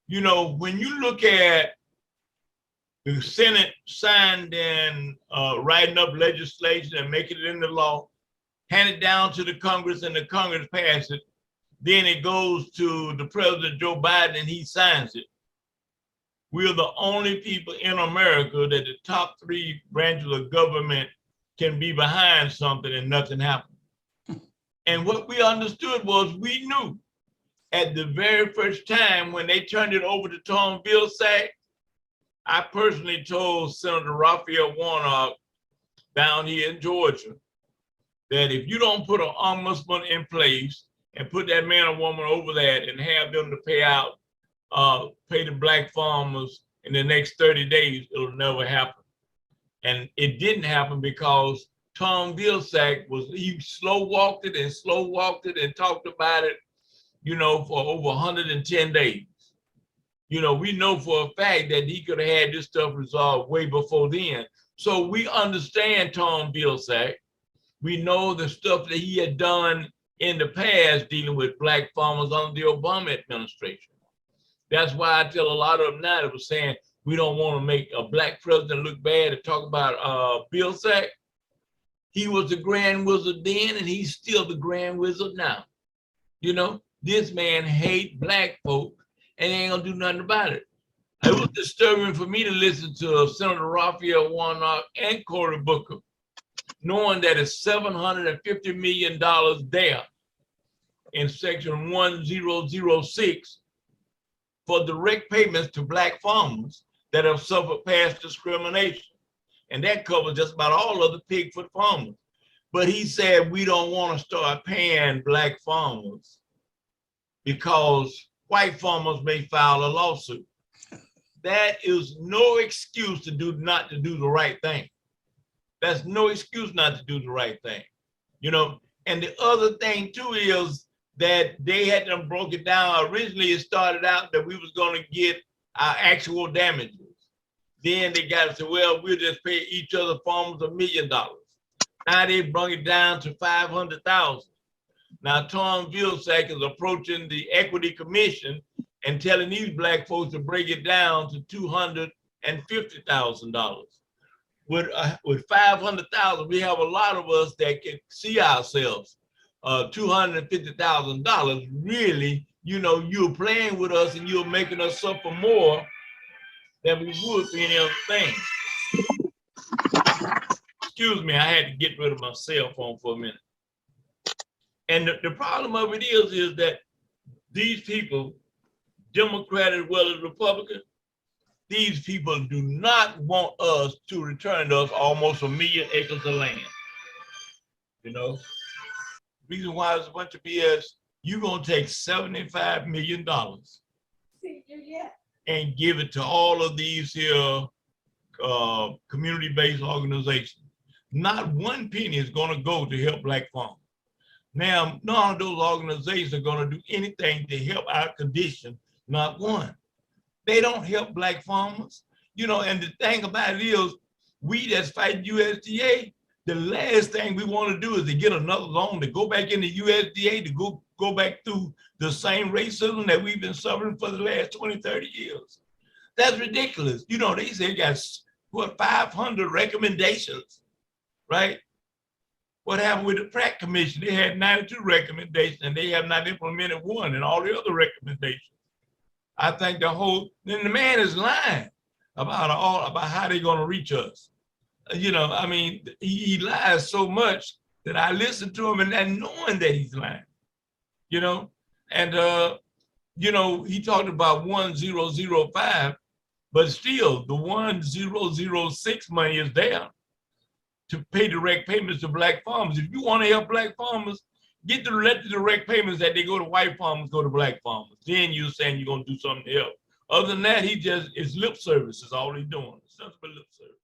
You know, when you look at the Senate signed and writing up legislation and making it into law, hand it down to the Congress and the Congress pass it, then it goes to the President Joe Biden and he signs it. We're the only people in America that the top three branches of government can be behind something and nothing happens. And what we understood was we knew at the very first time when they turned it over to Tom Vilsack, I personally told Senator Raphael Warnock down here in Georgia that if you don't put an ombudsman in place and put that man or woman over that and have them to pay out, pay the black farmers in the next 30 days, it'll never happen. And it didn't happen because Tom Vilsack he slow walked it and talked about it, you know, for over 110 days. You know, we know for a fact that he could have had this stuff resolved way before then. So we understand Tom Vilsack. We know the stuff that he had done in the past dealing with black farmers under the Obama administration. That's why I tell a lot of them now that was saying we don't want to make a black president look bad and talk about Vilsack. He was the grand wizard then and he's still the grand wizard now. You know, this man hates black folk and ain't gonna do nothing about it. It was disturbing for me to listen to Senator Raphael Warnock and Cory Booker, knowing that it's $750 million there in section 1006 for direct payments to black farmers that have suffered past discrimination. And that covers just about all of the pig foot farmers. But he said, we don't want to start paying black farmers because white farmers may file a lawsuit. That is no excuse not to do the right thing. That's no excuse not to do the right thing, you know? And the other thing too is that they had them broke it down. Originally, it started out that we was gonna get our actual damages. Then they got to say, well, we'll just pay each other farmers $1 million. Now they brought it down to 500,000. Now Tom Vilsack is approaching the Equity Commission and telling these black folks to break it down to $250,000. With 500,000, we have a lot of us that can see ourselves. $250,000 really, you know, you're playing with us and you're making us suffer more than we would for any other thing. Excuse me, I had to get rid of my cell phone for a minute. And the problem of it is that these people, Democrat as well as Republican, these people do not want us to return to us almost 1 million acres of land. You know, reason why it's a bunch of BS, you're gonna take $75 million and give it to all of these here community-based organizations. Not one penny is gonna go to help black farmers. Now, none of those organizations are gonna do anything to help our condition, not one. They don't help black farmers. You know, and the thing about it is, we that's fighting USDA, the last thing we want to do is to get another loan to go back into USDA to go back through the same racism that we've been suffering for the last 20, 30 years. That's ridiculous. You know, they say got, what, 500 recommendations, right? What happened with the Pratt Commission? They had 92 recommendations and they have not implemented one and all the other recommendations. I think then the man is lying about how they're gonna reach us. You know, I mean, he lies so much that I listen to him and knowing that he's lying, you know? And, you know, he talked about 1005, but still the 1006 money is there to pay direct payments to black farmers. If you want to help black farmers, let the direct payments that they go to white farmers go to black farmers. Then you're saying you're gonna do something to help. Other than that, it's lip service is all he's doing. It's nothing but lip service.